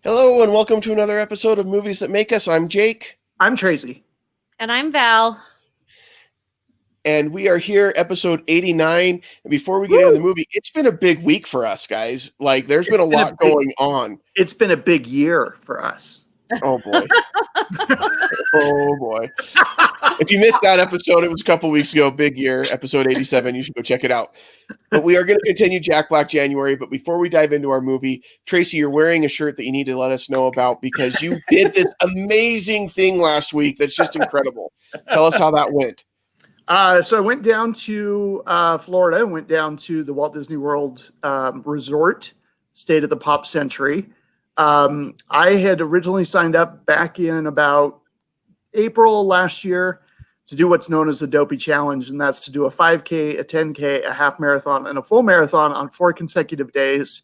Hello and welcome to another episode of Movies That Make Us. I'm Jake. I'm Tracy. And I'm Val. And we are here, episode 89. And before we get into the movie, it's been a big week for us, guys. Like, there's been a lot going on. It's been a big year for us. Oh, boy. Oh, boy. If you missed that episode, it was a couple weeks ago, big year, episode 87. You should go check it out. But we are going to continue Jack Black January. But before we dive into our movie, Tracy, you're wearing a shirt that you need to let us know about because you did this amazing thing last week that's just incredible. Tell us how that went. So I went down to Florida, went down to the Walt Disney World Resort, stayed at the Pop Century. I had originally signed up back in about April last year to do what's known as the Dopey Challenge, and that's to do a 5K, a 10K, a half marathon, and a full marathon on 4 consecutive days,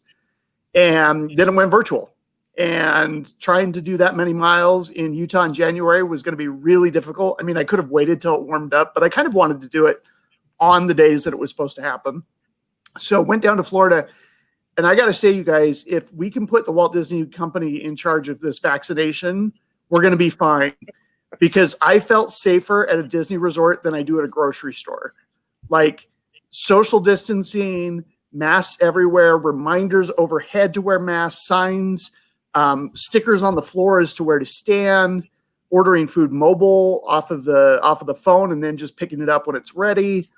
and then it went virtual. And trying to do that many miles in Utah in January was going to be really difficult. I mean, I could have waited till it warmed up, but I kind of wanted to do it on the days that it was supposed to happen. So went down to Florida. And I got to say, you guys, if we can put the Walt Disney Company in charge of this vaccination, we're going to be fine. Because I felt safer at a Disney resort than I do at a grocery store. Like social distancing, masks everywhere, reminders overhead to wear masks, signs, stickers on the floor as to where to stand, ordering food mobile off of the phone and then just picking it up when it's ready.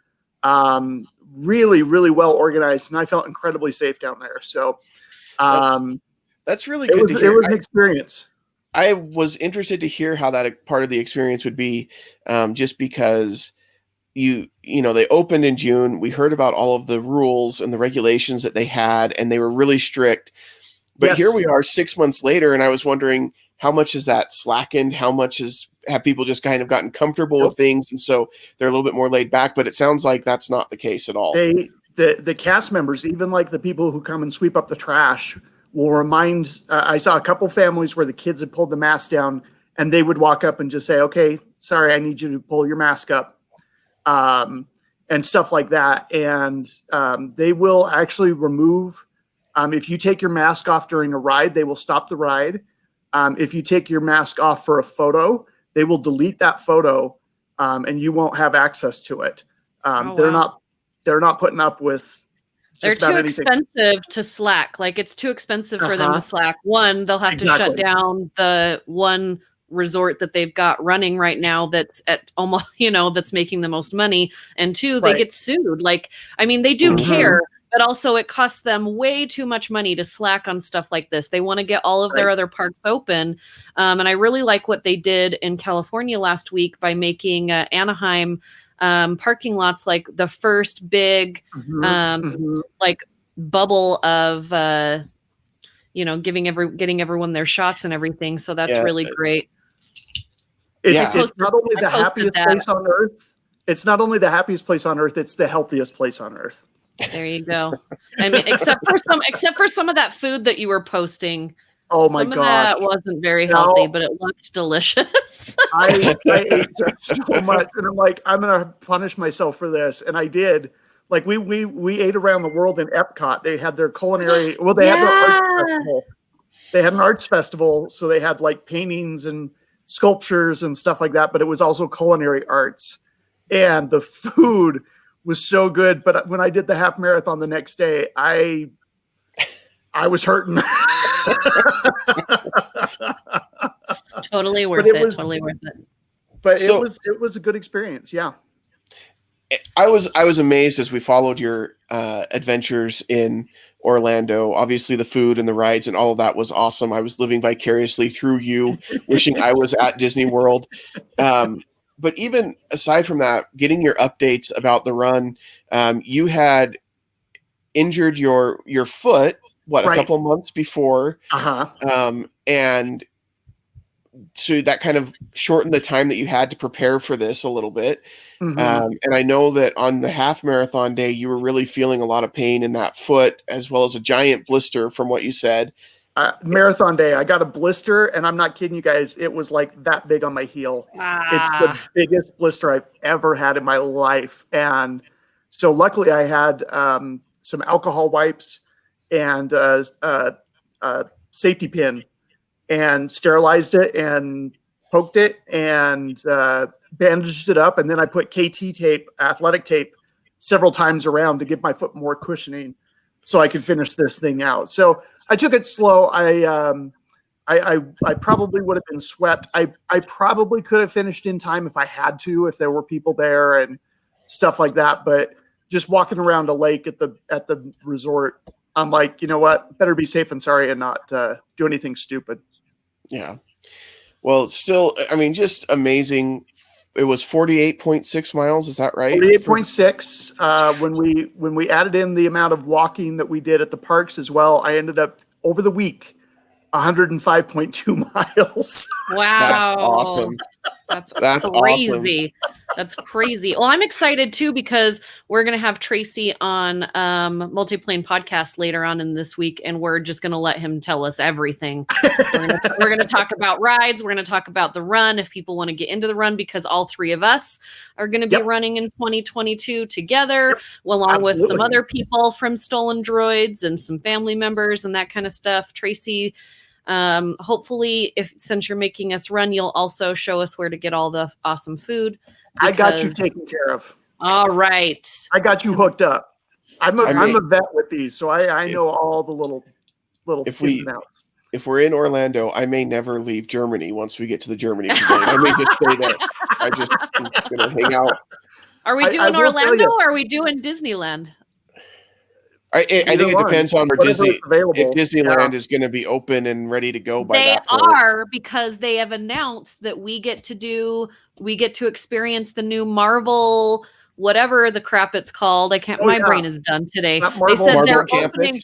Really, really well organized, and I felt incredibly safe down there. So that's really good to hear. It was an experience. I was interested to hear how that part of the experience would be, just because you know they opened in June. We heard about all of the rules and the regulations that they had, and they were really strict. But Yes. Here we are 6 months later, and I was wondering how much has that slackened? How much have people just kind of gotten comfortable with things, and so they're a little bit more laid back? But it sounds like that's not the case at all. The cast members, even like the people who come and sweep up the trash, will remind. I saw a couple families where the kids had pulled the mask down, and they would walk up and just say, "Okay, sorry, I need you to pull your mask up," and stuff like that. And they will actually remove. If you take your mask off during a ride, they will stop the ride. If you take your mask off for a photo, they will delete that photo, and you won't have access to it. They're not putting up with. They're too expensive to slack. Like it's too expensive for them to slack. One, they'll have to shut down the one resort that they've got running right now that's at almost, that's making the most money. And two, they get sued. Like, I mean, they do care, but also it costs them way too much money to slack on stuff like this. They want to get all of their other parks open. And I really like what they did in California last week by making Anaheim parking lots like the first big like bubble of getting everyone their shots and everything. So that's really great. It's not only the happiest place on earth. It's not only the happiest place on earth, it's the healthiest place on earth. There you go. I mean, except for some of that food that you were posting. Oh my gosh. Some of that wasn't very healthy, but it looked delicious. I ate so much, and I'm like, I'm gonna punish myself for this, and I did. Like we ate around the world in Epcot. They had their culinary. Well, they had their arts festival. They had an arts festival, so they had like paintings and sculptures and stuff like that. But it was also culinary arts, and the food was so good. But when I did the half marathon the next day, I was hurting. Totally worth it. Totally worth it. But it was a good experience. Yeah. I was amazed as we followed your adventures in Orlando. Obviously, the food and the rides and all of that was awesome. I was living vicariously through you, wishing I was at Disney World. But even aside from that, getting your updates about the run, you had injured your foot, a couple months before, and so that kind of shortened the time that you had to prepare for this a little bit. And I know that on the half marathon day, you were really feeling a lot of pain in that foot, as well as a giant blister from what you said. Marathon day, I got a blister, and I'm not kidding you guys. It was like that big on my heel. It's the biggest blister I've ever had in my life. And so luckily I had some alcohol wipes and a safety pin and sterilized it and poked it and bandaged it up. And then I put KT tape, athletic tape, several times around to give my foot more cushioning so I could finish this thing out. So I took it slow. I probably would have been swept. I probably could have finished in time if I had to, if there were people there and stuff like that. But just walking around a lake at the resort, I'm like, you know what? Better be safe and sorry and not do anything stupid. Yeah. Well, still, I mean, just amazing. It was 48.6 miles. Is that right? 48.6. When we added in the amount of walking that we did at the parks as well, I ended up over the week 105.2 miles. Wow. That's awesome. That's Awesome. crazy. That's crazy. Well, I'm excited too because we're going to have Tracy on Multiplane podcast later on in this week, and we're just going to let him tell us everything. We're going to talk about rides. We're going to talk about the run if people want to get into the run, because all three of us are going to be running in 2022 together, along with some other people from Stolen Droids and some family members and that kind of stuff. Tracy, hopefully, since you're making us run, you'll also show us where to get all the awesome food. I got you taken care of. All right. I got you hooked up. I'm a vet with these, so I know all the little ins and outs. If we're in Orlando, I may never leave Germany once we get to the Germany pavilion. I may just stay there. I'm gonna hang out. Are we doing Orlando or are we doing Disneyland? I think it depends on where if Disneyland is going to be open and ready to go by that point. They are, because they have announced that we get to experience the new Marvel, whatever the crap it's called. My brain is done today. They said they're opening.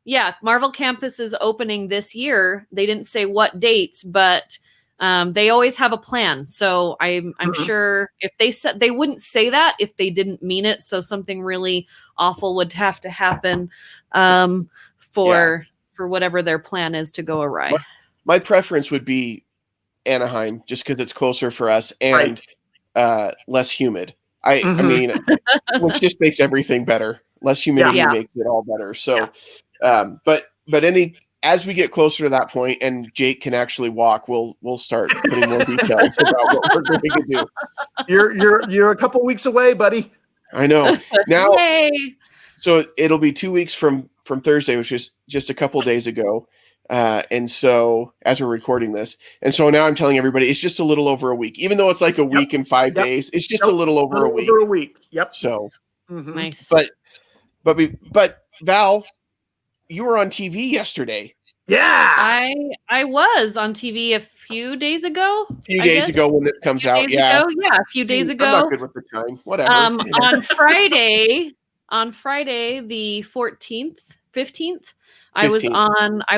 Yeah, Marvel Campus is opening this year. They didn't say what dates, but they always have a plan. So I'm sure if they said, they wouldn't say that if they didn't mean it. So something really awful would have to happen for whatever their plan is to go awry. My preference would be Anaheim, just because it's closer for us and less humid. I mean, which just makes everything better. Less humidity makes it all better. So, but as we get closer to that point and Jake can actually walk, we'll start putting more details about what we're going to do. You're a couple weeks away, buddy. I know. Now, Yay. So it'll be 2 weeks from Thursday, which is just a couple days ago. And so as we're recording this, and so now I'm telling everybody it's just a little over a week, even though it's like a week and 5 days, it's just a little over a week. Over a week. Yep. So nice. But Val, you were on TV yesterday. Yeah. I was on TV a few days ago. A few days ago when it comes out. Yeah. A few days ago. I'm not good with the time. Whatever. On Friday, the 14th, 15th, I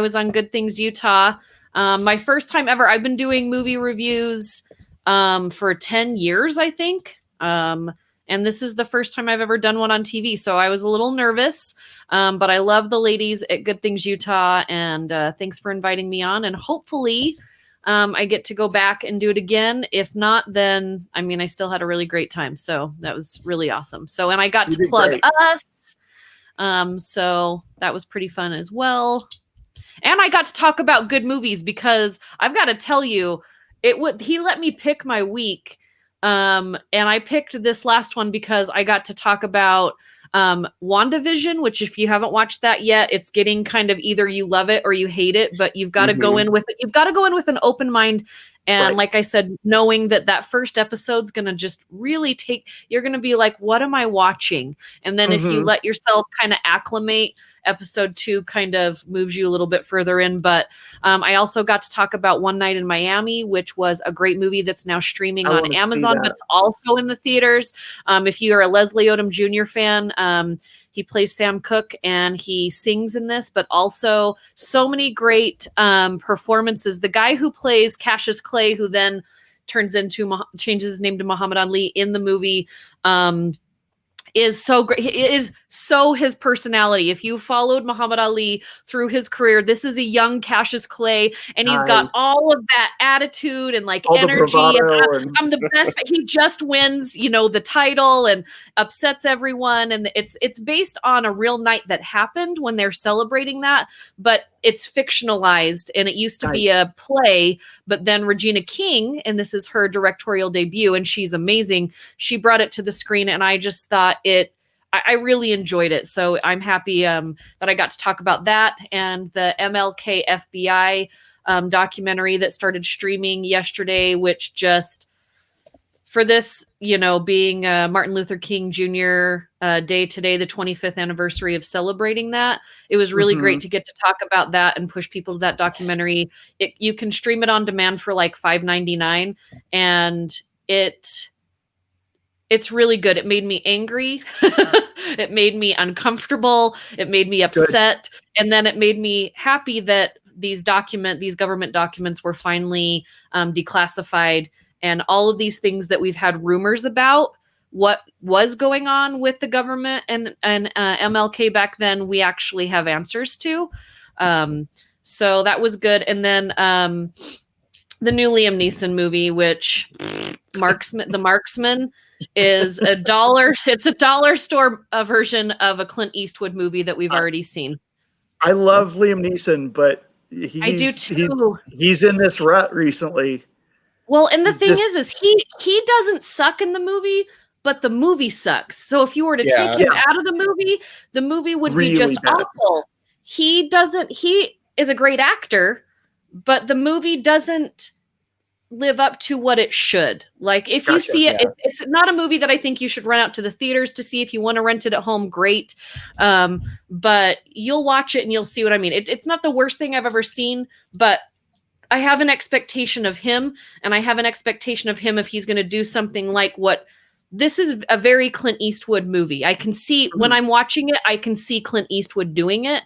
was on Good Things Utah. My first time ever. I've been doing movie reviews for 10 years, I think. And this is the first time I've ever done one on TV. So I was a little nervous, but I love the ladies at Good Things Utah. And thanks for inviting me on. And hopefully I get to go back and do it again. If not, then, I mean, I still had a really great time. So that was really awesome. So, and I got to plug us. So that was pretty fun as well. And I got to talk about good movies, because I've got to tell you, he let me pick my week. And I picked this last one because I got to talk about WandaVision, which if you haven't watched that yet, it's getting kind of either you love it or you hate it, but you've got to go in with it. You've got to go in with an open mind. And like I said, knowing that first episode's going to just really you're going to be like, what am I watching? And then if you let yourself kind of acclimate, episode 2 kind of moves you a little bit further in. But I also got to talk about One Night in Miami, which was a great movie that's now streaming on Amazon, but it's also in the theaters. If you are a Leslie Odom Jr. fan, he plays Sam Cooke and he sings in this, but also so many great performances. The guy who plays Cassius Clay, who then changes his name to Muhammad Ali in the movie, is so great. It is so his personality. If you followed Muhammad Ali through his career, this is a young Cassius Clay, and he's got all of that attitude and like all energy. And I'm the best. He just wins, you know, the title and upsets everyone. And it's based on a real night that happened when they're celebrating that, but it's fictionalized, and it used to be a play. But then Regina King, and this is her directorial debut, and she's amazing. She brought it to the screen, and I just thought I really enjoyed it. So I'm happy that I got to talk about that and the MLK FBI documentary that started streaming yesterday, which just for this, you know, being Martin Luther King Jr. Day today, the 25th anniversary of celebrating that, it was really great to get to talk about that and push people to that documentary. You can stream it on demand for like $5.99, and it's really good. It made me angry. It made me uncomfortable. It made me upset. Good. And then it made me happy that these government documents were finally declassified, and all of these things that we've had rumors about what was going on with the government and MLK back then, we actually have answers to. So that was good. And then the new Liam Neeson movie, which The Marksman is it's a dollar store version of a Clint Eastwood movie that we've already seen. I love Liam Neeson, but I do too. He's in this rut recently. Well, and the thing is he doesn't suck in the movie, but the movie sucks. So if you were to take him out of the movie would really be just awful. He is a great actor, but the movie doesn't live up to what it should. Like if you see it, it's not a movie that I think you should run out to the theaters to see. If you want to rent it at home, great. But you'll watch it and you'll see what I mean. It's not the worst thing I've ever seen, but I have an expectation of him, and I have an expectation of him if he's going to do something like what this is a very Clint Eastwood movie. I can see when I'm watching it, I can see Clint Eastwood doing it.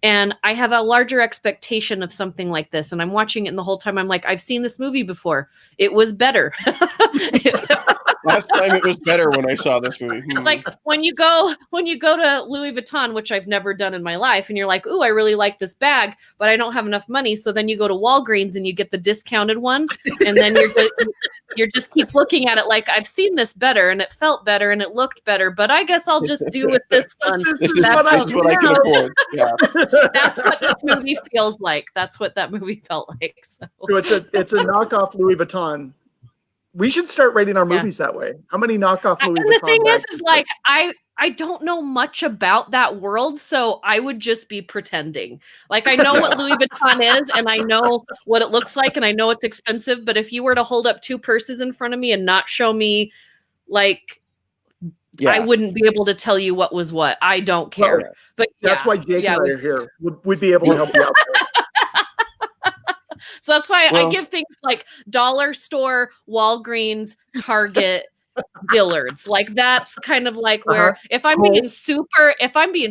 And I have a larger expectation of something like this. And I'm watching it, and the whole time I'm like, I've seen this movie before. It was better. Last time it was better when I saw this movie. It's like when you go to Louis Vuitton, which I've never done in my life, and you're like, ooh, I really like this bag, but I don't have enough money. So then you go to Walgreens and you get the discounted one. And then you're just keep looking at it like, I've seen this better, and it felt better, and it looked better, but I guess I'll just do with this one. This is what I can afford. Yeah. That's what this movie feels like. That's what that movie felt like. So it's a knockoff Louis Vuitton. We should start rating our movies that way. How many knockoff Louis Vuitton? And the thing is like I don't know much about that world, so I would just be pretending. Like I know what Louis Vuitton is, and I know what it looks like, and I know it's expensive. But if you were to hold up two purses in front of me and not show me, like, I wouldn't be able to tell you what was what. I don't care. Well, but that's why Jake and I are here. We'd be able to help you out there. So that's why I give things like dollar store, Walgreens, Target, Dillard's. Like that's kind of like where if I'm being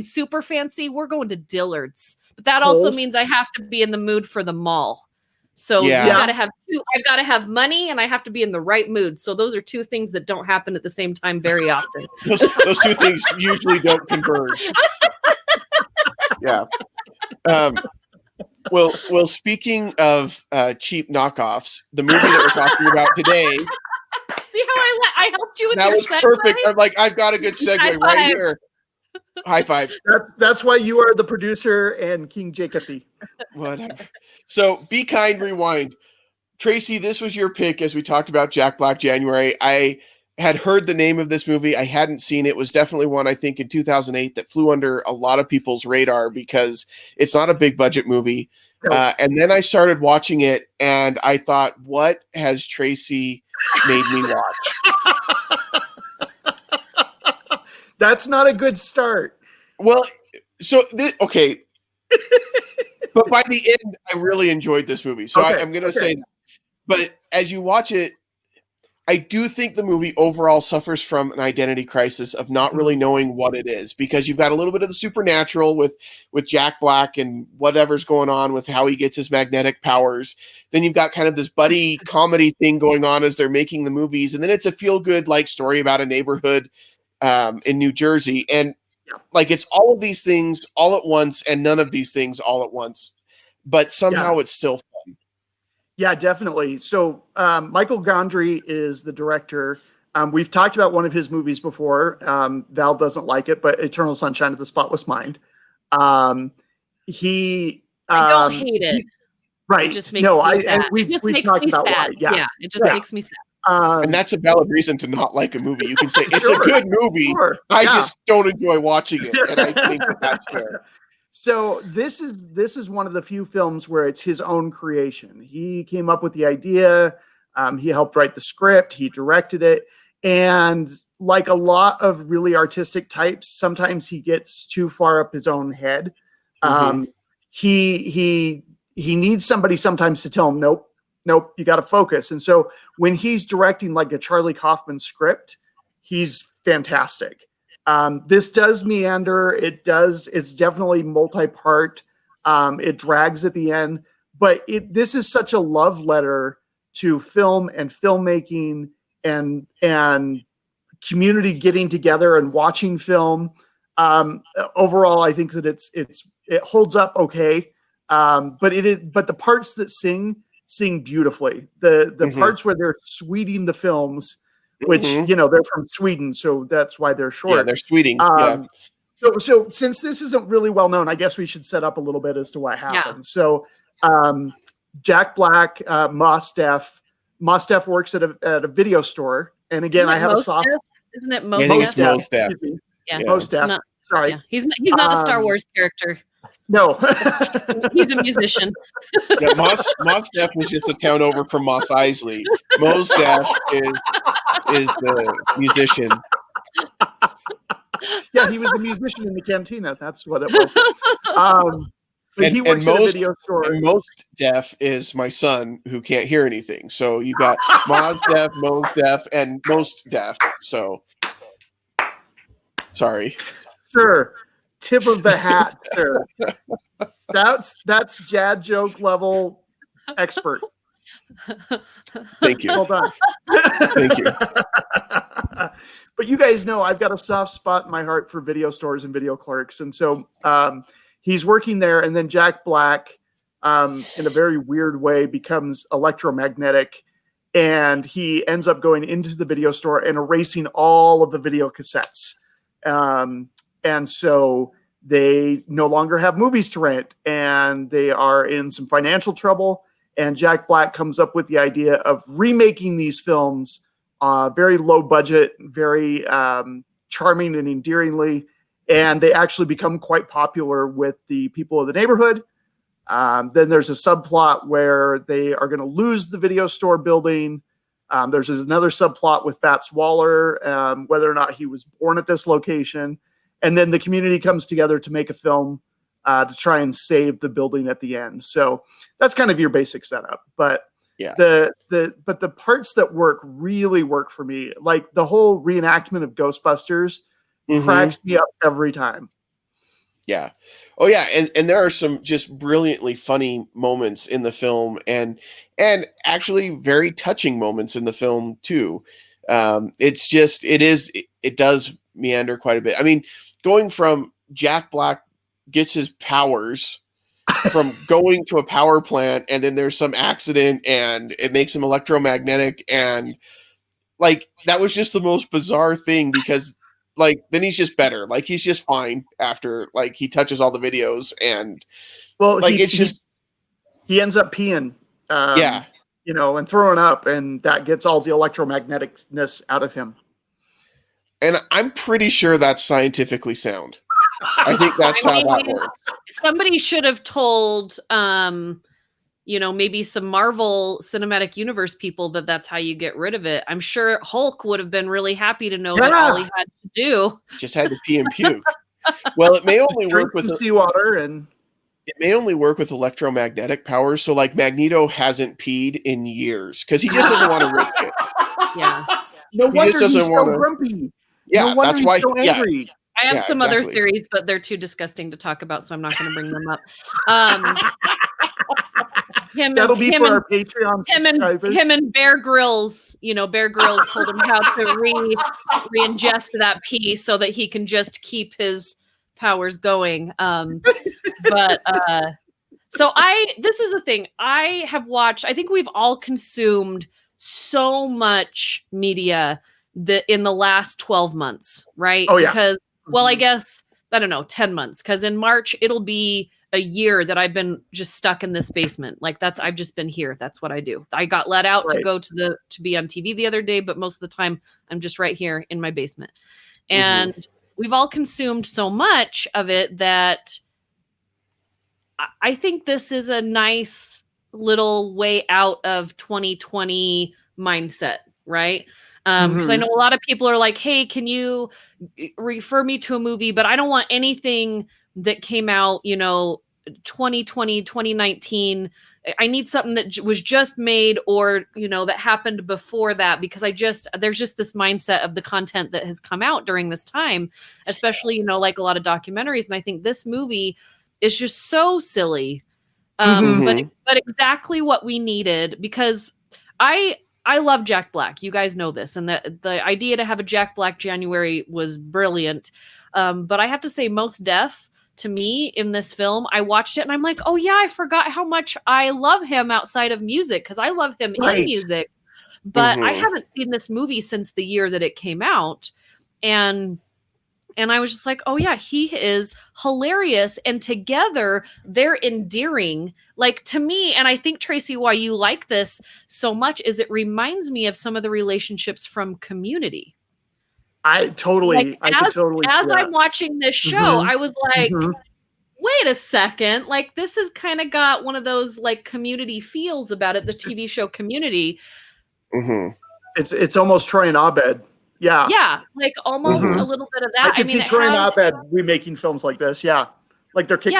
super fancy, we're going to Dillard's. But that also means I have to be in the mood for the mall. So you gotta have two. I've got to have money, and I have to be in the right mood. So those are two things that don't happen at the same time very often. those two things usually don't converge. Yeah. Well, speaking of cheap knockoffs, the movie that we're talking about today. See how I helped you with that your was segue? Perfect. I'm like, I've got a good segue right here. High five. That's why you are the producer and King Jacobby. Whatever. So be kind, rewind. Tracy, this was your pick as we talked about Jack Black January. I had heard the name of this movie. I hadn't seen it. It was definitely one, I think, in 2008 that flew under a lot of people's radar because it's not a big budget movie. And then I started watching it, and I thought, what has Tracy made me watch? That's not a good start. Well, so, okay. But by the end, I really enjoyed this movie. So I'm going to say that. But as you watch it, I do think the movie overall suffers from an identity crisis of not really knowing what it is, because you've got a little bit of the supernatural with Jack Black and whatever's going on with how he gets his magnetic powers. Then you've got kind of this buddy comedy thing going on as they're making the movies. And then it's a feel-good like story about a neighborhood in New Jersey. And Like it's all of these things all at once and none of these things all at once, but somehow it's still fun. Yeah, definitely. So Michael Gondry is the director. We've talked about one of his movies before. Val doesn't like it, but Eternal Sunshine of the Spotless Mind. I don't hate it. Right. It just makes me sad. We've talked about why. Yeah, it just makes me sad. And that's a valid reason to not like a movie. You can say it's a good movie. I just don't enjoy watching it, and I think that's fair. So this is one of the few films where it's his own creation. He came up with the idea. He helped write the script. He directed it, and like a lot of really artistic types, sometimes he gets too far up his own head. He needs somebody sometimes to tell him, nope, you got to focus. And so when he's directing like a Charlie Kaufman script, he's fantastic. This does meander. It's definitely multi-part. It drags at the end, but this is such a love letter to film and filmmaking and community getting together and watching film. Overall, I think that it holds up okay. But the parts that sing beautifully. The parts where they're sweeting the films, which they're from Sweden, so that's why they're short. Yeah, they're sweeting. So since this isn't really well known, I guess we should set up a little bit as to what happened. So Jack Black, Mos Def works at a video store, and again, I have a soft. Isn't it Mos Def? Yeah, Mos Def. Sorry, yeah. He's not a Star Wars character. No, he's a musician. Yeah, Mos Def was just a town over from Mos Eisley. Mos Def is the musician. Yeah, he was the musician in the cantina. That's what it was. He works at a video store. And Most Deaf is my son who can't hear anything. So you got Mos Def, Most Deaf, and Most Deaf. So sorry, sir. Tip of the hat, sir. That's Jad joke level expert. Thank you. Well done. Thank you. But you guys know I've got a soft spot in my heart for video stores and video clerks, and so he's working there, and then Jack Black, in a very weird way, becomes electromagnetic, and he ends up going into the video store and erasing all of the video cassettes. And so they no longer have movies to rent, and they are in some financial trouble. And Jack Black comes up with the idea of remaking these films, very low budget, very charming and endearingly. And they actually become quite popular with the people of the neighborhood. Then there's a subplot where they are going to lose the video store building. There's another subplot with Fats Waller, whether or not he was born at this location. And then the community comes together to make a film to try and save the building at the end. So that's kind of your basic setup. But yeah, the parts that really work for me, like the whole reenactment of Ghostbusters, cracks me up every time. Yeah. Oh yeah. And there are some just brilliantly funny moments in the film and actually very touching moments in the film too. It does meander quite a bit. I mean, going from Jack Black gets his powers from going to a power plant, and then there's some accident and it makes him electromagnetic, and like that was just the most bizarre thing because like then he's just better. Like he's just fine after like he touches all the videos and like he ends up peeing. And throwing up, and that gets all the electromagneticness out of him. And I'm pretty sure that's scientifically sound. I think that's how that works. Somebody should have told, maybe some Marvel Cinematic Universe people that's how you get rid of it. I'm sure Hulk would have been really happy to know that all he had to do just had to pee and puke. Well, it may only work with seawater, and it may only work with electromagnetic powers. So, like Magneto hasn't peed in years because he just doesn't want to risk it. Yeah. No wonder he's so grumpy. Yeah, that's why. So angry. I have some other theories, but they're too disgusting to talk about, so I'm not going to bring them up. That'll be for our Patreon subscribers. Him and Bear Grylls, Bear Grylls told him how to re-ingest that pea so that he can just keep his powers going. But so this is the thing. I have watched, I think we've all consumed so much media in the last 12 months, right? Oh, yeah. Because, well, I guess, I don't know, 10 months. Because in March, it'll be a year that I've been just stuck in this basement. Like I've just been here. That's what I do. I got let out to go to be on TV the other day, but most of the time I'm just right here in my basement. And we've all consumed so much of it that I think this is a nice little way out of 2020 mindset, right? Because I know a lot of people are like, hey, can you refer me to a movie? But I don't want anything that came out, 2020, 2019. I need something that was just made or, that happened before that, because there's just this mindset of the content that has come out during this time, especially, like a lot of documentaries. And I think this movie is just so silly, but exactly what we needed, because I love Jack Black. You guys know this. And the idea to have a Jack Black January was brilliant. But I have to say, Mos Def, to me, in this film, I watched it and I'm like, oh yeah, I forgot how much I love him outside of music, because I love him in music. But I haven't seen this movie since the year that it came out. And I was just like, oh yeah, he is hilarious. And together they're endearing, like, to me. And I think, Tracy, why you like this so much is it reminds me of some of the relationships from Community. I could totally. As I'm watching this show, I was like, wait a second. Like, this has kind of got one of those like Community feels about it. The TV show Community. It's almost Troy and Abed. Yeah. Yeah. Like almost a little bit of that. I can see Troy and Abed remaking films like this. Yeah. Like they're kick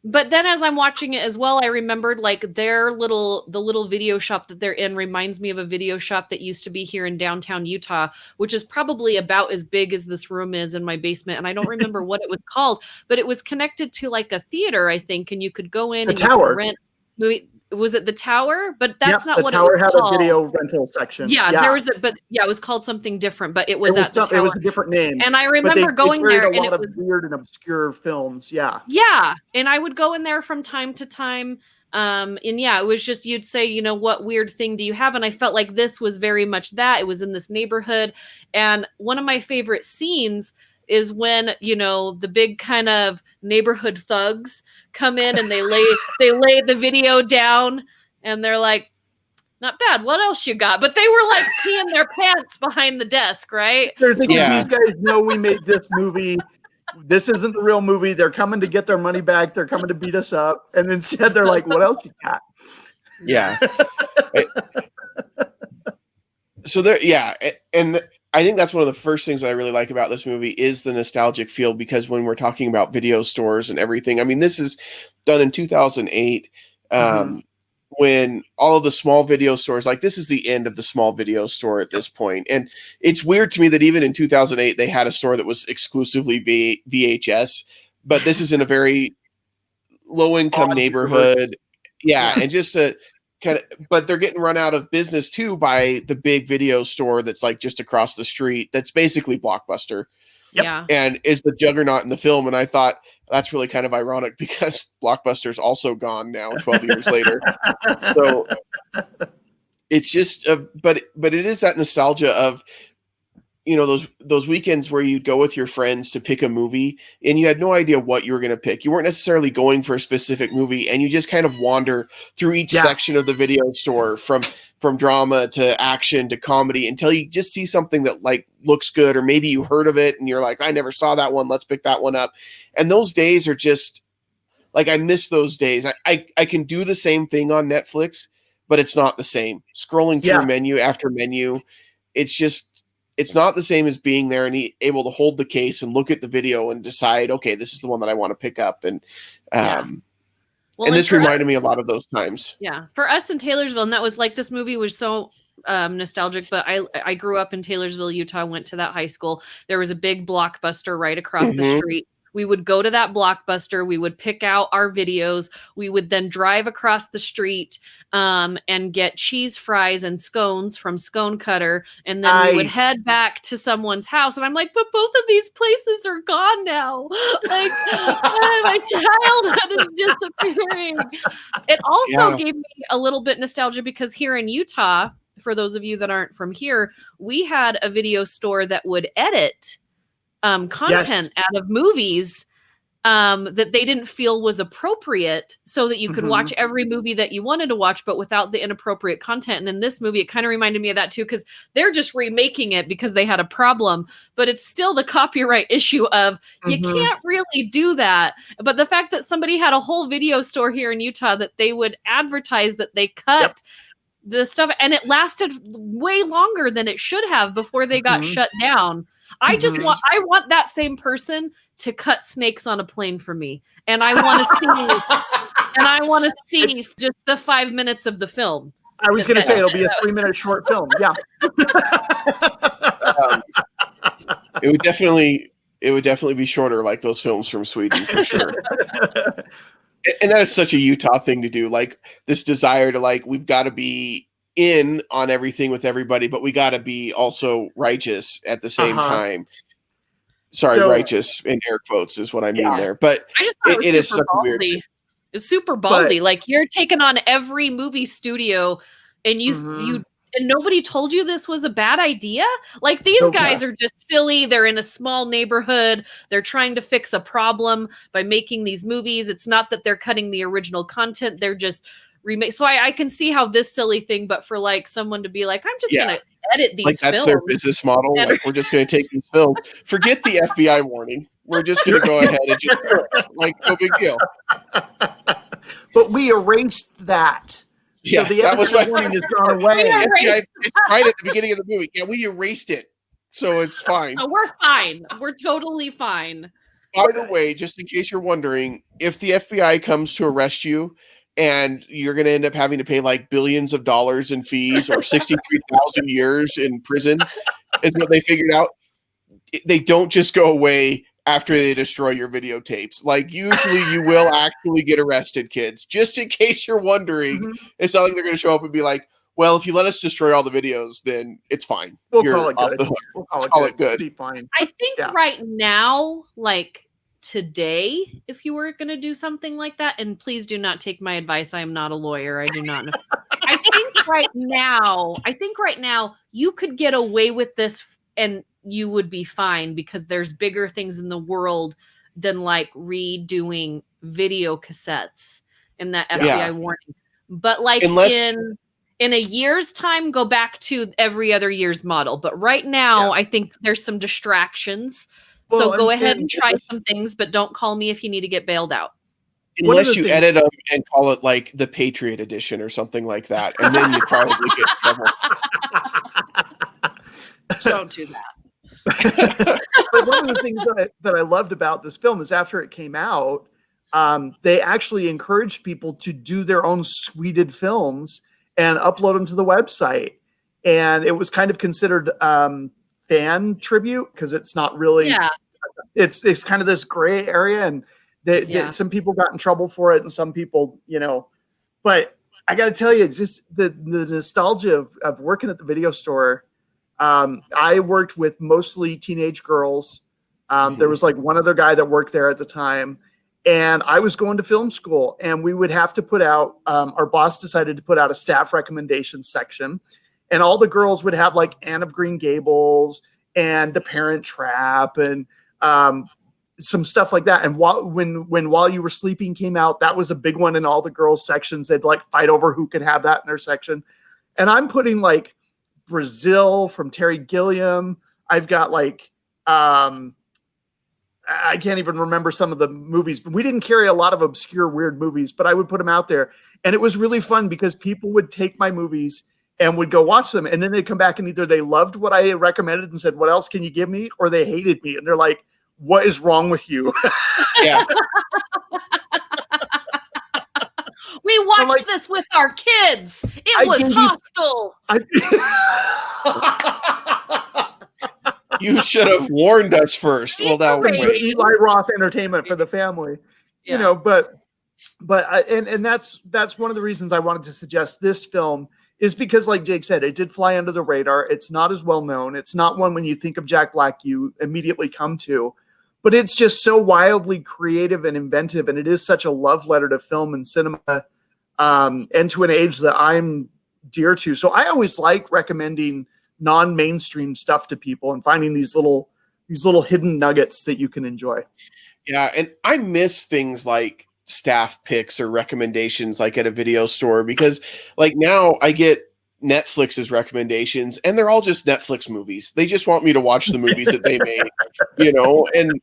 But then as I'm watching it as well, I remembered like the little video shop that they're in reminds me of a video shop that used to be here in downtown Utah, which is probably about as big as this room is in my basement. And I don't remember what it was called, but it was connected to like a theater, I think. And you could go in and Tower. You could rent movie. Was it the Tower? But that's not what it was called. The Tower had a video rental section. Yeah, there was it was called something different, but it was at the Tower. It was a different name. And I remember going there, and it was weird and obscure films. Yeah. Yeah, and I would go in there from time to time. And yeah, it was just, you'd say, what weird thing do you have? And I felt like this was very much that. It was in this neighborhood. And one of my favorite scenes is when, the big kind of neighborhood thugs come in and they lay the video down and they're like, not bad. What else you got? But they were like peeing their pants behind the desk, right? They're thinking, these guys know we made this movie. This isn't the real movie. They're coming to get their money back. They're coming to beat us up. And instead they're like, what else you got? Yeah. So there, and I think that's one of the first things that I really like about this movie is the nostalgic feel, because when we're talking about video stores and everything, I mean, this is done in 2008, when all of the small video stores, like this is the end of the small video store at this point. And it's weird to me that even in 2008, they had a store that was exclusively VHS, but this is in a very low income neighborhood. Yeah. And just a kind of, but they're getting run out of business too by the big video store that's like just across the street. That's basically Blockbuster. Yeah. And is the juggernaut in the film. And I thought that's really kind of ironic because Blockbuster's also gone now 12 years later. So it's just, but it is that nostalgia of, those weekends where you'd go with your friends to pick a movie and you had no idea what you were going to pick. You weren't necessarily going for a specific movie, and you just kind of wander through each section of the video store from drama to action to comedy until you just see something that like looks good, or maybe you heard of it and you're like, I never saw that one. Let's pick that one up. And those days are just like, I miss those days. I can do the same thing on Netflix, but it's not the same. Scrolling through menu after menu. It's not the same as being there and able to hold the case and look at the video and decide, okay, this is the one that I want to pick up. And, and this reminded me a lot of those times. Yeah. For us in Taylorsville, and that was like, this movie was so nostalgic, but I grew up in Taylorsville, Utah, went to that high school. There was a big Blockbuster right across the street. We would go to that Blockbuster. We would pick out our videos. We would then drive across the street and get cheese fries and scones from Scone Cutter. And then we would head back to someone's house. And I'm like, but both of these places are gone now. Like, my childhood is disappearing. It also gave me a little bit nostalgia because here in Utah, for those of you that aren't from here, we had a video store that would edit content out of movies that they didn't feel was appropriate so that you could watch every movie that you wanted to watch, but without the inappropriate content. And in this movie, it kind of reminded me of that too, because they're just remaking it because they had a problem, but it's still the copyright issue of you can't really do that. But the fact that somebody had a whole video store here in Utah that they would advertise that they cut the stuff, and it lasted way longer than it should have before they got shut down. I want that same person to cut snakes on a plane for me. And I want to see just the 5 minutes of the film. I was going to say it'll be a 3-minute short film. Yeah. It would definitely be shorter, like those films from Sweden, for sure. And that is such a Utah thing to do. Like this desire to like, we've got to be in on everything with everybody, but we got to be also righteous at the same time. Sorry, righteous in air quotes is what I mean there. But I just thought it is such a weird thing. It's super ballsy. Like you're taking on every movie studio and you and nobody told you this was a bad idea. Like these guys are just silly. They're in a small neighborhood. They're trying to fix a problem by making these movies. It's not that they're cutting the original content. They're just remake. So I can see how this silly thing, but for like someone to be like, I'm just going to edit these films. Like that's their business model. Like we're just going to take these films. Forget the FBI warning. We're just going to go ahead and just like no big deal. But we erased that. Yeah, so the that was my warning has gone away. It's right at the beginning of the movie. Yeah, we erased it, so it's fine. So we're fine. We're totally fine. By the way, just in case you're wondering, if the FBI comes to arrest you and you're going to end up having to pay like billions of dollars in fees or 63,000 years in prison, is what they figured out. They don't just go away after they destroy your videotapes. Like usually you will actually get arrested, kids. Just in case you're wondering, it's not like they're going to show up and be like, well, if you let us destroy all the videos, then it's fine. We'll call it good. We'll call it good. Be fine. I think right now, like today, if you were going to do something like that, and please do not take my advice. I am not a lawyer. I do not know. I think right now you could get away with this and you would be fine because there's bigger things in the world than like redoing video cassettes and that FBI warning. But like in a year's time, go back to every other year's model. But right now, I think there's some distractions. Well, so go ahead and try some things, but don't call me if you need to get bailed out. Unless you edit them and call it like the Patriot Edition or something like that. And then you probably get in trouble. Don't do that. But one of the things that I loved about this film is after it came out, they actually encouraged people to do their own sweeted films and upload them to the website. And it was kind of considered fan tribute because it's not really, it's kind of this gray area. And some people got in trouble for it and some people, but I got to tell you, just the nostalgia of working at the video store. I worked with mostly teenage girls. There was like one other guy that worked there at the time, and I was going to film school, and we would have to put out, our boss decided to put out a staff recommendation section, and all the girls would have like Anne of Green Gables and The Parent Trap and some stuff like that. And when While You Were Sleeping came out, that was a big one in all the girls sections. They'd like fight over who could have that in their section. And I'm putting like Brazil from Terry Gilliam. I've got like, I can't even remember some of the movies, but we didn't carry a lot of obscure, weird movies, but I would put them out there. And it was really fun because people would take my movies and would go watch them. And then they'd come back and either they loved what I recommended and said, what else can you give me? Or they hated me. And they're like, what is wrong with you? Yeah. We watched this with our kids. It was hostile. You should have warned us first. Well, now Eli Roth entertainment for the family, you know. But that's one of the reasons I wanted to suggest this film is because, like Jake said, it did fly under the radar. It's not as well known. It's not one when you think of Jack Black you immediately come to, but it's just so wildly creative and inventive, and it is such a love letter to film and cinema, and to an age that I'm dear to. So I always like recommending non-mainstream stuff to people and finding these little hidden nuggets that you can enjoy. Yeah, and I miss things like staff picks or recommendations like at a video store, because like now I get Netflix's recommendations and they're all just Netflix movies. They just want me to watch the movies that they made, you know, and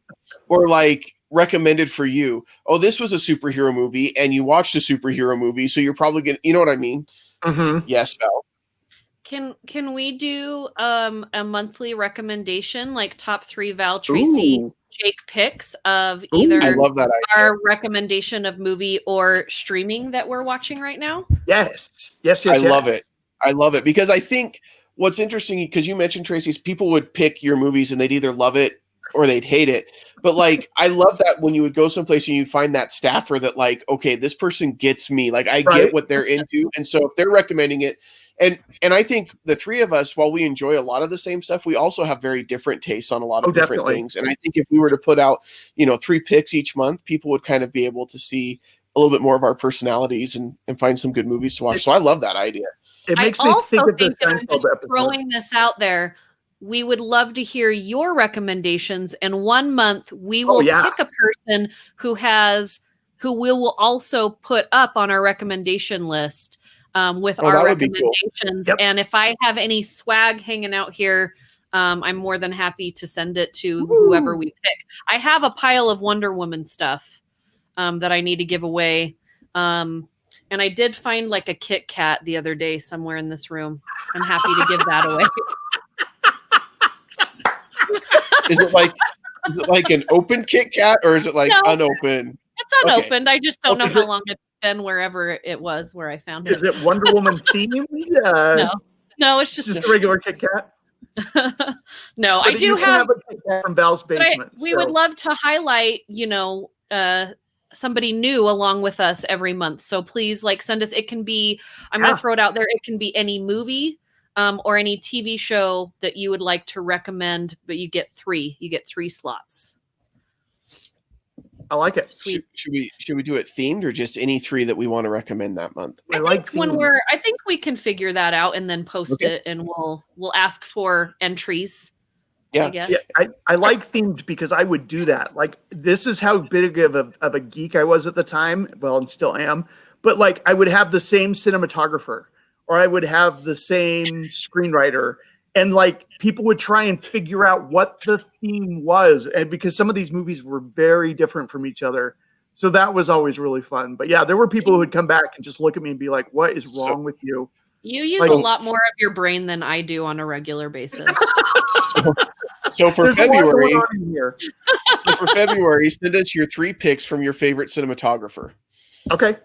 or like recommended for you. Oh, this was a superhero movie and you watched a superhero movie, so you're probably gonna, you know what I mean? Mm-hmm. Yes, Val. Can we do a monthly recommendation, like top 3 Val, Tracy, Jake picks of either I love that idea. Our recommendation of movie or streaming that we're watching right now? Yes. I love it. I love it because I think what's interesting, because you mentioned, Tracy, is people would pick your movies and they'd either love it or they'd hate it. But like, I love that when you would go someplace and you'd find that staffer that like, okay, this person gets me. Like I get what they're into. And so if they're recommending it, and I think the three of us, while we enjoy a lot of the same stuff, we also have very different tastes on a lot of different things. And I think if we were to put out, 3 picks each month, people would kind of be able to see a little bit more of our personalities and find some good movies to watch. So I love that idea. It makes me think of this I'm just throwing this out there. We would love to hear your recommendations, and 1 month we will pick a person who we will also put up on our recommendation list with our recommendations. Cool. And if I have any swag hanging out here, I'm more than happy to send it to whoever we pick. I have a pile of Wonder Woman stuff that I need to give away. And I did find like a Kit Kat the other day somewhere in this room. I'm happy to give that away. Is it like an open Kit Kat or is it like unopened? It's unopened. Okay. I just don't know how long it's been wherever it was where I found it. Is it Wonder Woman themed? No, it's just a regular Kit Kat. No, I do have a Kit Kat from Val's basement. We would love to highlight, somebody new along with us every month. So please send us, it can be, I'm going to throw it out there. It can be any movie or any TV show that you would like to recommend, but you get 3 slots. I like it. Sweet. Should we do it themed or just any 3 that we want to recommend that month? I think we can figure that out and then post it, and we'll ask for entries. Yeah. I guess. Yeah, I like themed because I would do that. Like, this is how big of a geek I was at the time. Well, and still am. But I would have the same cinematographer, or I would have the same screenwriter, and people would try and figure out what the theme was, and because some of these movies were very different from each other. So that was always really fun. But yeah, there were people who would come back and just look at me and be like, "What is wrong with you?" You use a lot more of your brain than I do on a regular basis. So for February, send us your 3 picks from your favorite cinematographer. Okay.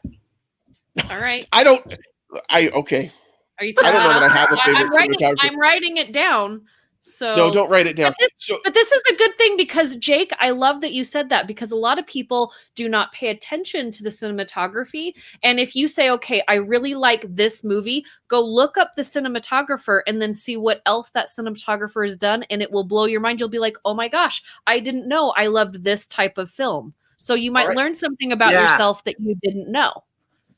All right. Okay. Are you? I don't know that I have a favorite cinematographer. I'm writing it down. So no, don't write it down. But this is a good thing because, Jake, I love that you said that, because a lot of people do not pay attention to the cinematography. And if you say, okay, I really like this movie, go look up the cinematographer and then see what else that cinematographer has done. And it will blow your mind. You'll be like, oh my gosh, I didn't know I loved this type of film. So you might learn something about yourself that you didn't know.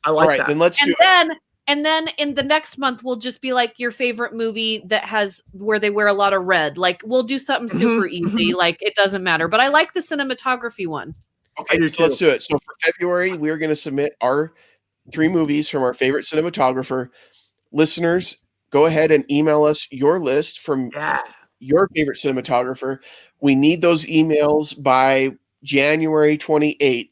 I like that. Then let's do it. And then in the next month, we'll just be like your favorite movie that has where they wear a lot of red. We'll do something super easy. It doesn't matter. But I like the cinematography one. Okay, so let's do it. So for February, we're going to submit our 3 movies from our favorite cinematographer. Listeners, go ahead and email us your list from your favorite cinematographer. We need those emails by January 28th.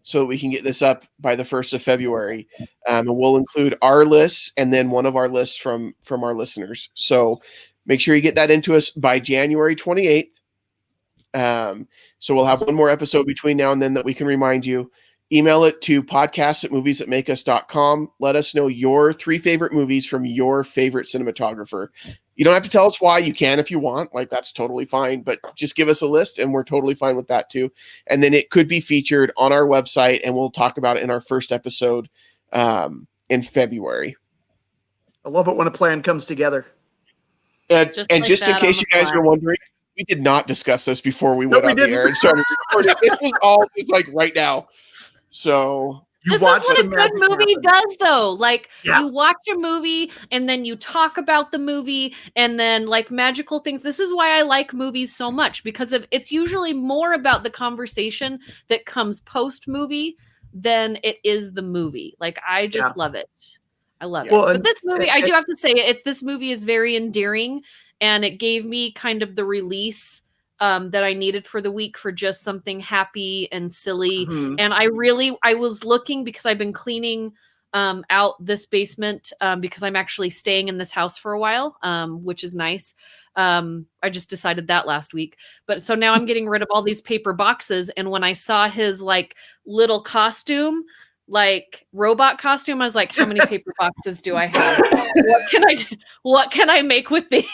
So we can get this up by the 1st of February. And we'll include our lists and then one of our lists from our listeners. So make sure you get that into us by January 28th. So we'll have one more episode between now and then that we can remind you. Email it to podcast@moviesthatmakeus.com. Let us know your 3 favorite movies from your favorite cinematographer. You don't have to tell us why. You can if you want. Like, that's totally fine. But just give us a list, and we're totally fine with that too. And then it could be featured on our website, and we'll talk about it in our first episode in February. I love it when a plan comes together. And just in case you guys are wondering, we did not discuss this before we went on the air and started recording. This was all just like right now. So this is what a good movie does, though. Like, you watch a movie and then you talk about the movie and then like magical things. This is why I like movies so much, because it's usually more about the conversation that comes post movie than it is the movie. Like, I just love it. I love it. But this movie, I do have to say, this movie is very endearing, and it gave me kind of the release that I needed for the week for just something happy and silly. Mm-hmm. And I was looking, because I've been cleaning out this basement because I'm actually staying in this house for a while, which is nice. I just decided that last week. But so now I'm getting rid of all these paper boxes. And when I saw his like little costume, like robot costume, I was like, how many paper boxes do I have? What can I make with these?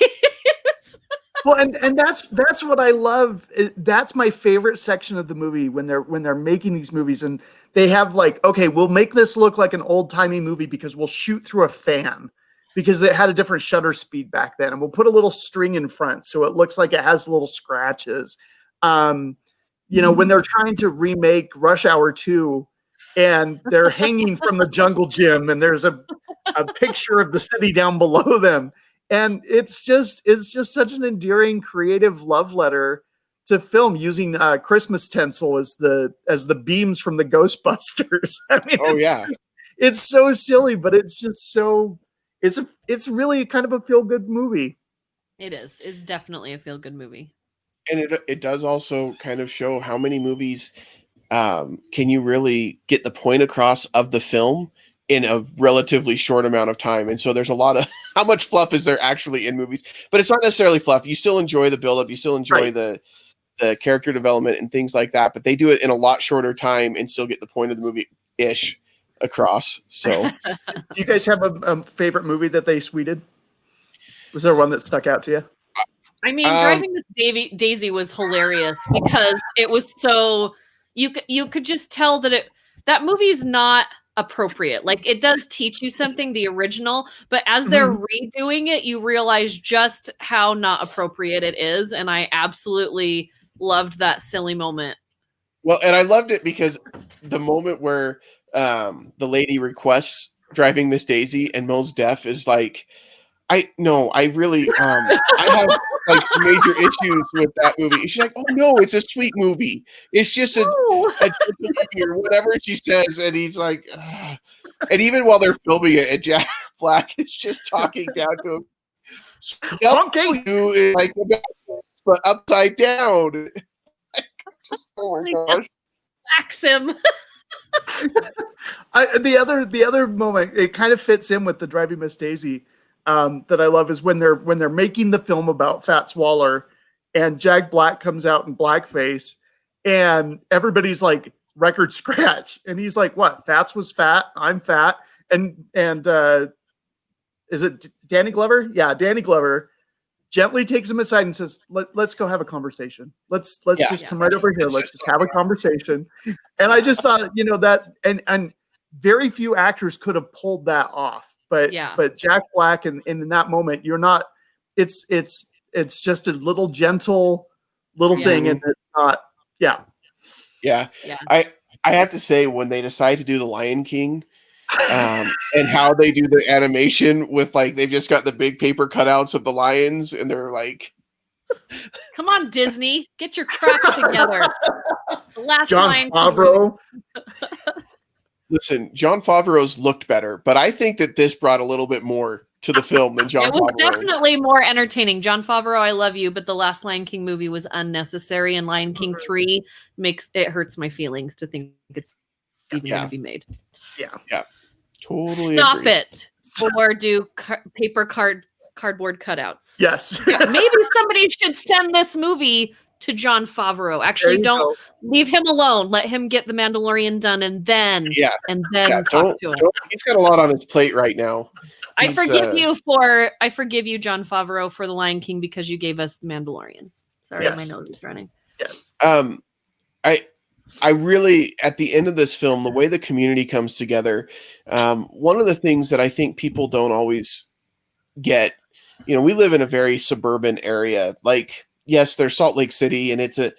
Well, and that's what I love. That's my favorite section of the movie, when they're making these movies, and they have like, okay, we'll make this look like an old timey movie because we'll shoot through a fan, because it had a different shutter speed back then, and we'll put a little string in front so it looks like it has little scratches. When they're trying to remake Rush Hour 2, and they're hanging from the jungle gym, and there's a picture of the city down below them. And it's just such an endearing, creative love letter to film, using Christmas tinsel as the beams from the Ghostbusters. I mean, it's so silly, but it's just so it's really kind of a feel good movie. It is. It's definitely a feel good movie. And it does also kind of show how many movies can you really get the point across of the film in a relatively short amount of time. And so there's a lot of how much fluff is there actually in movies, but it's not necessarily fluff. You still enjoy the buildup. You still enjoy the character development and things like that, but they do it in a lot shorter time and still get the point of the movie ish across. So do you guys have a favorite movie that they sweeted? Was there one that stuck out to you? I mean, Driving Miss Daisy was hilarious, because it was so, you could just tell that movie's not appropriate. Like, it does teach you something, the original, but as they're redoing it, you realize just how not appropriate it is. And I absolutely loved that silly moment. Well, and I loved it because the moment where the lady requests Driving Miss Daisy and Mos Def is like, I really I have like some major issues with that movie. She's like, oh no, it's a sweet movie. It's just a movie or whatever she says, and he's like, ugh. And even while they're filming it, and Jack Black is just talking down to him. You is like, but upside down. Just, oh my gosh, wax him. The other moment, it kind of fits in with the Driving Miss Daisy. That I love is when they're making the film about Fats Waller, and Jack Black comes out in blackface, and everybody's like, record scratch, and he's like, what, Fats was fat, I'm fat, and is it Danny Glover? Yeah, Danny Glover gently takes him aside and says, let's go have a conversation. Let's just come right over here. Let's just have a conversation. And I just thought, that and very few actors could have pulled that off. But Jack Black, and in that moment, you're not. It's just a little gentle thing, and it's not. Yeah. I have to say, when they decide to do the Lion King, and how they do the animation with like they've just got the big paper cutouts of the lions, and they're like, "Come on, Disney, get your crap together." The last Jon Favreau. Listen, Jon Favreau's looked better, but I think that this brought a little bit more to the film than Jon Favreau's. It was definitely more entertaining. Jon Favreau, I love you, but the last Lion King movie was unnecessary, and Lion King 3 hurts my feelings to think it's even going to be made. Yeah. Totally Stop agree. it. Or do cardboard cutouts. Yes. Maybe somebody should send this movie to Jon Favreau. Actually, don't leave him alone. Let him get The Mandalorian done, and then talk to him. He's got a lot on his plate right now. I forgive you, Jon Favreau, for The Lion King because you gave us The Mandalorian. Sorry, my nose is running. Yes. I really, at the end of this film, the way the community comes together, one of the things that I think people don't always get, we live in a very suburban area. Like, yes, there's Salt Lake City, and it's a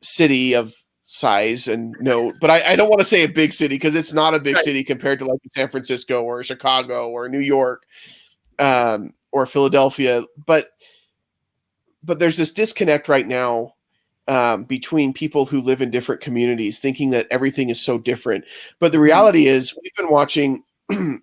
city of size and but I don't want to say a big city because it's not a big city compared to like San Francisco or Chicago or New York or Philadelphia. But there's this disconnect right now between people who live in different communities, thinking that everything is so different. But the reality is, we've been watching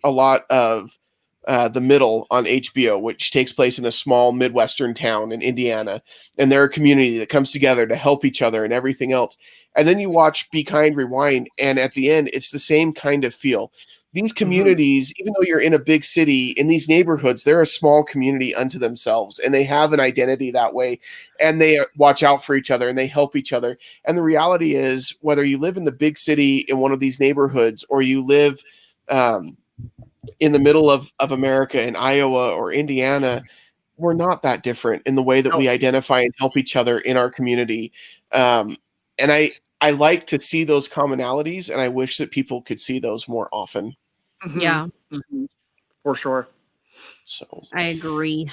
a lot of The Middle on HBO, which takes place in a small Midwestern town in Indiana. And they're a community that comes together to help each other and everything else. And then you watch Be Kind, Rewind, and at the end, it's the same kind of feel. These communities, even though you're in a big city, in these neighborhoods, they're a small community unto themselves, and they have an identity that way, and they watch out for each other, and they help each other. And the reality is, whether you live in the big city in one of these neighborhoods, or you live in the middle of America in Iowa or Indiana, we're not that different in the way that we identify and help each other in our community. And I like to see those commonalities, and I wish that people could see those more often. Yeah. For sure. So I agree.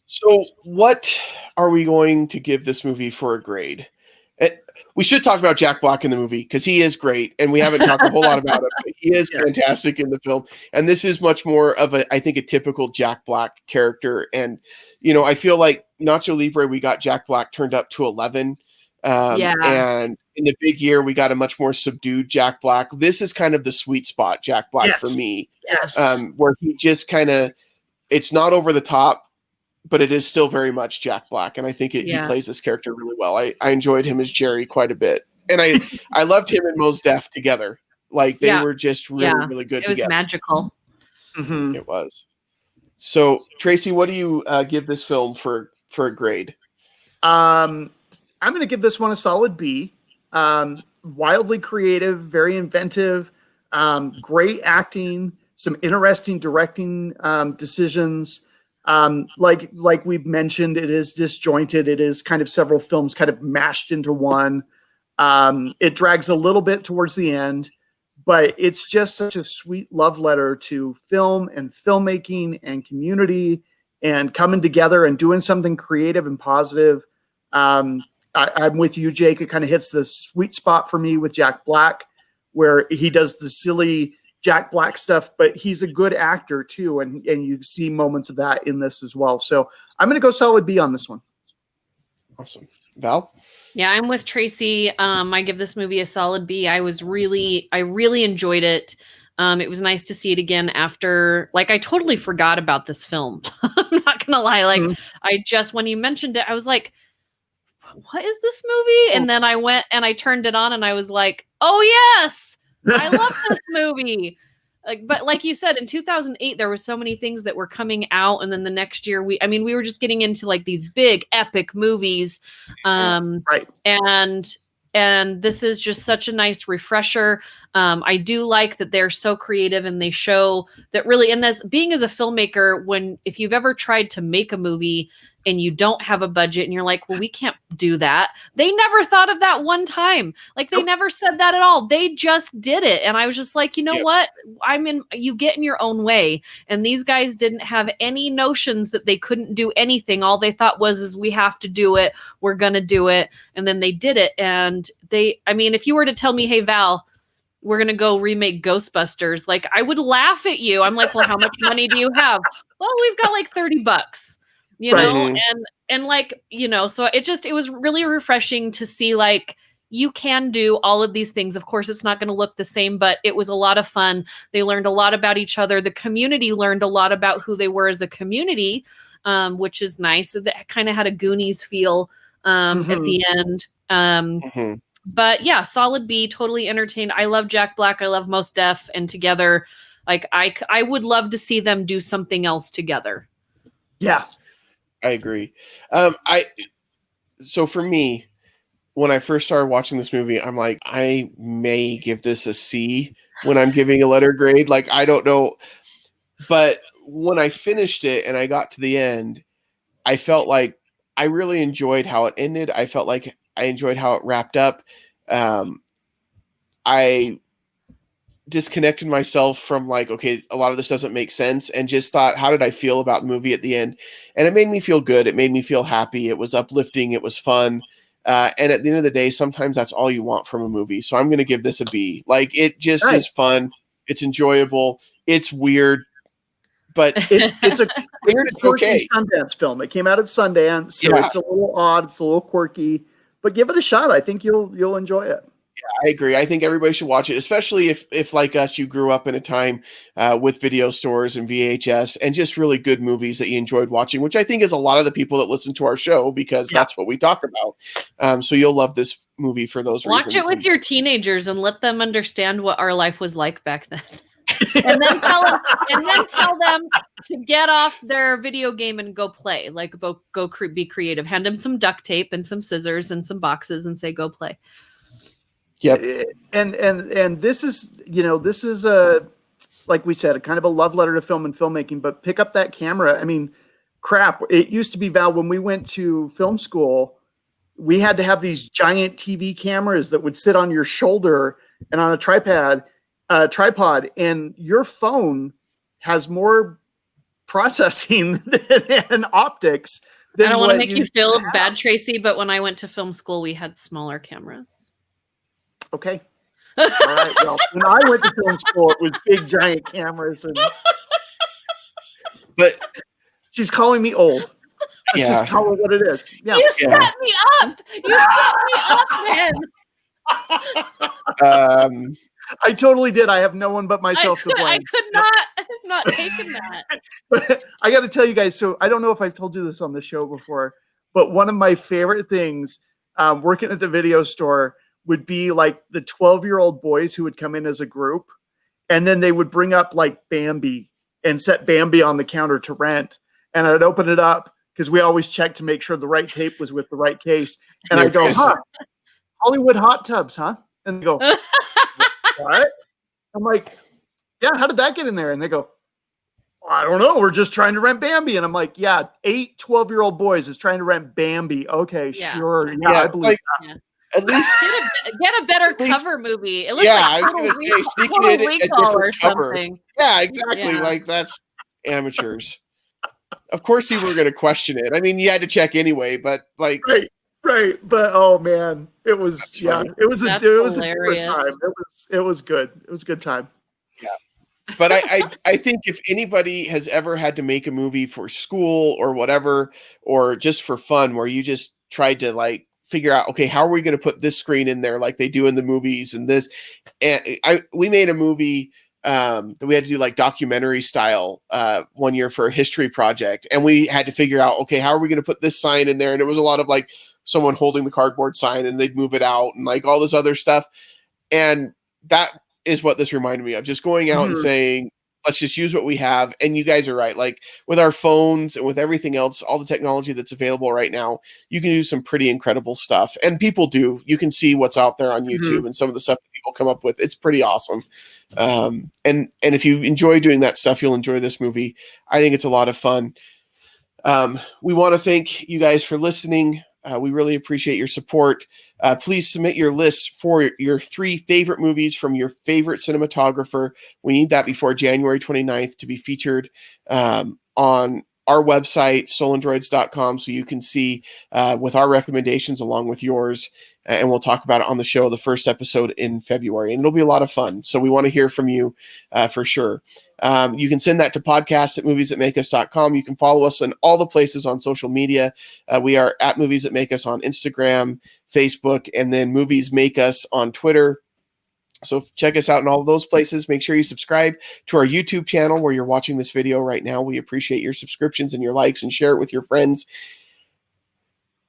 So what are we going to give this movie for a grade? We should talk about Jack Black in the movie because he is great, and we haven't talked a whole lot about it, but he is fantastic in the film. And this is much more of I think a typical Jack Black character. And, I feel like Nacho Libre, we got Jack Black turned up to 11. And in The Big Year, we got a much more subdued Jack Black. This is kind of the sweet spot Jack Black for me. Yes. Where he just kind of, it's not over the top, but it is still very much Jack Black. And I think he plays this character really well. I enjoyed him as Jerry quite a bit. And I loved him and Mos Def together. Like they were just really, really good together. It was magical. It was. So Tracy, what do you give this film for a grade? I'm going to give this one a solid B. Wildly creative, very inventive, great acting, some interesting directing decisions. Like we've mentioned, it is disjointed. It is kind of several films kind of mashed into one. It drags a little bit towards the end, but it's just such a sweet love letter to film and filmmaking and community and coming together and doing something creative and positive. I'm with you, Jake. It kind of hits the sweet spot for me with Jack Black, where he does the silly Jack Black stuff, but he's a good actor too. And you see moments of that in this as well. So I'm going to go solid B on this one. Awesome. Val? Yeah, I'm with Tracy. I give this movie a solid B. I really enjoyed it. It was nice to see it again after, I totally forgot about this film. I'm not going to lie. When you mentioned it, I was like, what is this movie? And then I went and I turned it on and I was like, oh yes, I love this movie. But like you said, in 2008, there were so many things that were coming out. And then the next year, we were just getting into these big epic movies. Right. And this is just such a nice refresher. I do like that they're so creative and they show that really, and this being as a filmmaker, if you've ever tried to make a movie and you don't have a budget and you're like, well, we can't do that. They never thought of that one time. They never said that at all. They just did it. And I was just like, you know what? You get in your own way. And these guys didn't have any notions that they couldn't do anything. All they thought is we have to do it. We're going to do it. And then they did it. And if you were to tell me, hey, Val, we're going to go remake Ghostbusters, I would laugh at you. I'm like, well, how much money do you have? Well, we've got $30. So it was really refreshing to see you can do all of these things. Of course, it's not going to look the same, but it was a lot of fun. They learned a lot about each other. The community learned a lot about who they were as a community, which is nice. So that kind of had a Goonies feel at the end. But yeah, solid B, totally entertained. I love Jack Black. I love Mos Def, and together, I would love to see them do something else together. Yeah. I agree. So for me, when I first started watching this movie, I'm like, I may give this a C when I'm giving a letter grade. I don't know. But when I finished it and I got to the end, I felt like I really enjoyed how it ended. I felt like I enjoyed how it wrapped up. I disconnected myself from like, okay, a lot of this doesn't make sense, and just thought, how did I feel about the movie at the end? And it made me feel good. It made me feel happy. It was uplifting. It was fun. And at the end of the day, sometimes that's all you want from a movie. So I'm going to give this a B. Like, it just is fun. It's enjoyable. It's weird, but it's a weird, okay. Sundance film. It came out at Sundance, so it's a little odd. It's a little quirky, but give it a shot. I think you'll enjoy it. Yeah, I agree. I think everybody should watch it, especially if like us, you grew up in a time with video stores and VHS and just really good movies that you enjoyed watching, which I think is a lot of the people that listen to our show, because that's what we talk about. So you'll love this movie for those reasons. Watch it with your teenagers and let them understand what our life was like back then. and then tell them to get off their video game and go play. Like, be creative. Hand them some duct tape and some scissors and some boxes and say, go play. Yep. And this is a, like we said, a kind of a love letter to film and filmmaking, but pick up that camera. I mean, crap. It used to be, Val, when we went to film school, we had to have these giant TV cameras that would sit on your shoulder and on a tripod, and your phone has more processing and optics than I don't want to make you feel bad, Tracy, but when I went to film school, we had smaller cameras. Okay. All right. Well, when I went to film school, it was big, giant cameras. But she's calling me old. Let's just call it what it is. Yeah. You set me up. You set me up, man. I totally did. I have no one but myself to blame. I could not have not taken that. But I got to tell you guys, so I don't know if I've told you this on the show before, but one of my favorite things working at the video store would be like the 12-year-old boys who would come in as a group, and then they would bring up like Bambi and set Bambi on the counter to rent. And I'd open it up because we always check to make sure the right tape was with the right case. And I go, Hollywood hot tubs, huh? And they go, what? I'm like, yeah, how did that get in there? And they go, I don't know. We're just trying to rent Bambi. And I'm like, yeah, 8 12-year-old boys is trying to rent Bambi. Okay, sure. Yeah, I believe that. Yeah. At least get a better cover movie. It looks I like was going to say, sneaking in a different cover. Something. Yeah, exactly. Yeah. Like, that's amateurs. Of course, people were going to question it. I mean, you had to check anyway, but like, right. But oh man, it was it was a different time. It was good. It was a good time. Yeah. But I think if anybody has ever had to make a movie for school or whatever, or just for fun, where you just tried to like figure out, okay, how are we going to put this screen in there like they do in the movies and this, and we made a movie that we had to do like documentary style one year for a history project, and we had to figure out, okay, how are we going to put this sign in there? And it was a lot of like someone holding the cardboard sign and they'd move it out and like all this other stuff. And that is what this reminded me of, just going out and saying, let's just use what we have. And you guys are right. Like with our phones and with everything else, all the technology that's available right now, you can do some pretty incredible stuff. And people do. You can see what's out there on YouTube and some of the stuff that people come up with. It's pretty awesome. And if you enjoy doing that stuff, you'll enjoy this movie. I think it's a lot of fun. We want to thank you guys for listening. We really appreciate your support. Please submit your lists for your 3 favorite movies from your favorite cinematographer. We need that before January 29th to be featured on our website, soulandroids.com, so you can see with our recommendations along with yours, and we'll talk about it on the show, the first episode in February, and it'll be a lot of fun. So we want to hear from you for sure. You can send that to podcast@moviesthatmakeus.com. You can follow us in all the places on social media. We are at Movies That Make Us on Instagram, Facebook, and then Movies Make Us on Twitter. So check us out in all of those places. Make sure you subscribe to our YouTube channel where you're watching this video right now. We appreciate your subscriptions and your likes, and share it with your friends.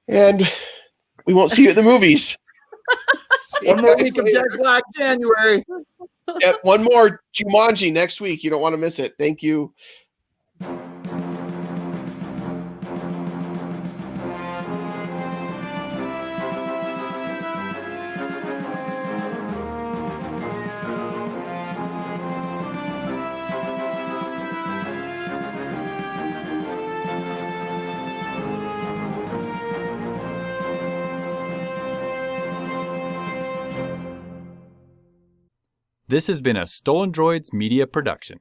And we won't see you at the movies. One more week of Jack Black, January. Yep, one more Jumanji next week. You don't want to miss it. Thank you. This has been a Stolen Droids Media production.